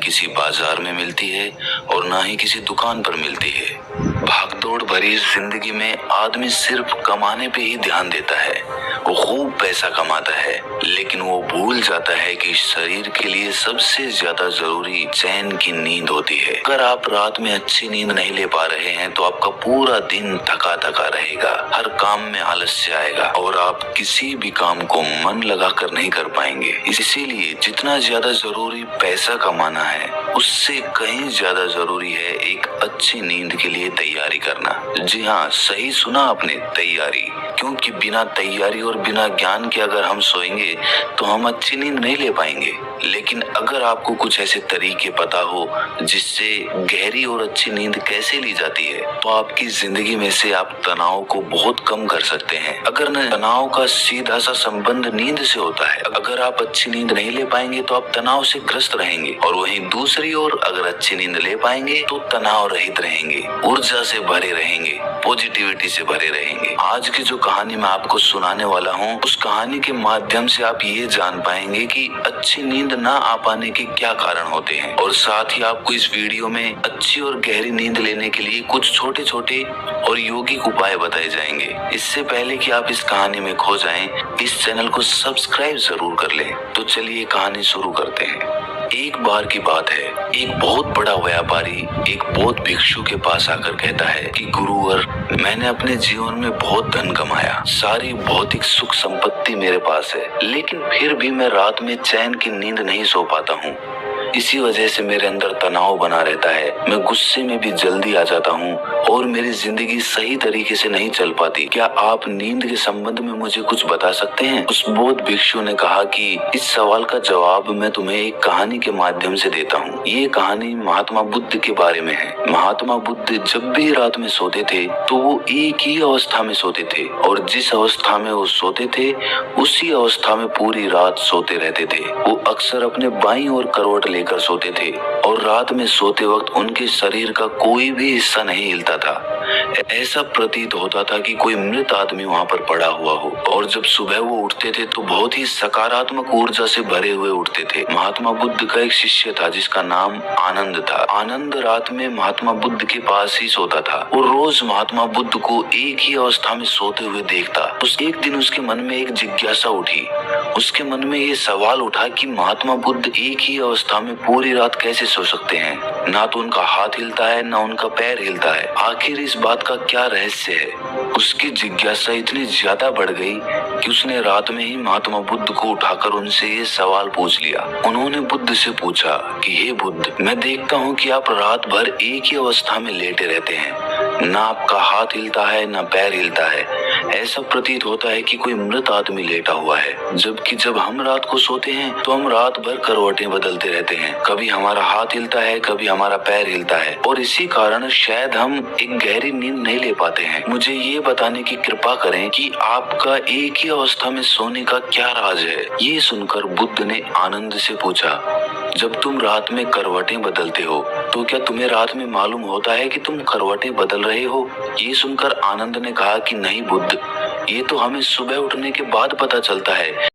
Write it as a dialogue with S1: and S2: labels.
S1: किसी बाजार में मिलती है और ना ही किसी दुकान पर मिलती है। भागदौड़ भरी इस जिंदगी में आदमी सिर्फ कमाने पे ही ध्यान देता है। वो खूब पैसा कमाता है, लेकिन वो भूल जाता है कि शरीर के लिए सबसे ज्यादा जरूरी चैन की नींद होती है। अगर आप रात में अच्छी नींद नहीं ले पा रहे हैं तो आपका पूरा दिन थका थका रहेगा, हर काम में आलस्य आएगा और आप किसी भी काम को मन लगा कर नहीं कर पाएंगे। इसीलिए जितना ज्यादा जरूरी पैसा कमाना है, उससे कहीं ज्यादा जरूरी है एक अच्छी नींद के लिए तैयारी करना। जी हाँ, सही सुना आपने, तैयारी। क्योंकि बिना तैयारी और बिना ज्ञान के अगर हम सोएंगे तो हम अच्छी नींद नहीं ले पाएंगे। लेकिन अगर आपको कुछ ऐसे तरीके पता हो जिससे गहरी और अच्छी नींद कैसे ली जाती है, तो आपकी जिंदगी में से आप तनाव को बहुत कम कर सकते हैं। अगर न तनाव का सीधा सा संबंध नींद से होता है। अगर आप अच्छी नींद नहीं ले पाएंगे तो आप तनाव से ग्रस्त रहेंगे, और वहीं दूसरी ओर अगर अच्छी नींद ले पाएंगे तो तनाव रहित रहेंगे, ऊर्जा से भरे रहेंगे, पॉजिटिविटी से भरे रहेंगे। आज की जो कहानी मैं आपको सुनाने वाला हूँ, उस कहानी के माध्यम से आप ये जान पाएंगे कि अच्छी नींद ना आ पाने के क्या कारण होते हैं, और साथ ही आपको इस वीडियो में अच्छी और गहरी नींद लेने के लिए कुछ छोटे छोटे और यौगिक उपाय बताए जाएंगे। इससे पहले कि आप इस कहानी में खो जाएं, इस चैनल को सब्सक्राइब जरूर कर लें। तो चलिए कहानी शुरू करते हैं। एक बार की बात है, एक बहुत बड़ा व्यापारी एक बौद्ध भिक्षु के पास आकर कहता है कि गुरुवर, मैंने अपने जीवन में बहुत धन कमाया, सारी भौतिक सुख संपत्ति मेरे पास है, लेकिन फिर भी मैं रात में चैन की नींद नहीं सो पाता हूँ। इसी वजह से मेरे अंदर तनाव बना रहता है, मैं गुस्से में भी जल्दी आ जाता हूँ और मेरी जिंदगी सही तरीके से नहीं चल पाती। क्या आप नींद के संबंध में मुझे कुछ बता सकते हैं? उस बौद्ध भिक्षु ने कहा कि इस सवाल का जवाब मैं तुम्हें एक कहानी के माध्यम से देता हूँ। ये कहानी महात्मा बुद्ध के बारे में है। महात्मा बुद्ध जब भी रात में सोते थे तो वो एक ही अवस्था में सोते थे, और जिस अवस्था में वो सोते थे उसी अवस्था में पूरी रात सोते रहते थे। वो अक्सर अपने बाईं ओर करवट लेकर सोते थे, और रात में सोते वक्त उनके शरीर का कोई भी हिस्सा नहीं हिलता था। ऐसा प्रतीत होता था कि कोई मृत आदमी वहाँ पर पड़ा हुआ हो। और जब सुबह वो उठते थे तो बहुत ही सकारात्मक ऊर्जा से भरे हुए उठते थे। महात्मा बुद्ध का एक शिष्य था जिसका नाम आनंद था। आनंद रात में महात्मा बुद्ध के पास ही सोता था। वो रोज महात्मा बुद्ध को एक ही अवस्था में सोते हुए देखता। एक दिन उसके मन में एक जिज्ञासा उठी। उसके मन में ये सवाल उठा कि महात्मा बुद्ध एक ही अवस्था में पूरी रात कैसे सो सकते हैं? ना तो उनका हाथ हिलता है, ना उनका पैर हिलता है। आखिर इस बात का क्या रहस्य है? उसकी जिज्ञासा इतनी ज्यादा बढ़ गई कि उसने रात में ही महात्मा बुद्ध को उठाकर उनसे ये सवाल पूछ लिया। उन्होंने बुद्ध से पूछा कि हे बुद्ध, मैं देखता हूँ कि आप रात भर एक ही अवस्था में लेटे रहते हैं, ना आपका हाथ हिलता है, ना पैर हिलता है। ऐसा प्रतीत होता है कि कोई मृत आदमी लेटा हुआ है। जबकि जब हम रात को सोते हैं तो हम रात भर करवटें बदलते रहते हैं। कभी हमारा हाथ हिलता है, कभी हमारा पैर हिलता है, और इसी कारण शायद हम एक गहरी नींद नहीं ले पाते हैं। मुझे ये बताने की कृपा करें कि आपका एक ही अवस्था में सोने का क्या राज है? ये सुनकर बुद्ध ने आनंद से पूछा, जब तुम रात में करवटें बदलते हो तो क्या तुम्हें रात में मालूम होता है कि तुम करवटें बदल रहे हो? ये सुनकर आनंद ने कहा कि नहीं बुद्ध, ये तो हमें सुबह उठने के बाद पता चलता है।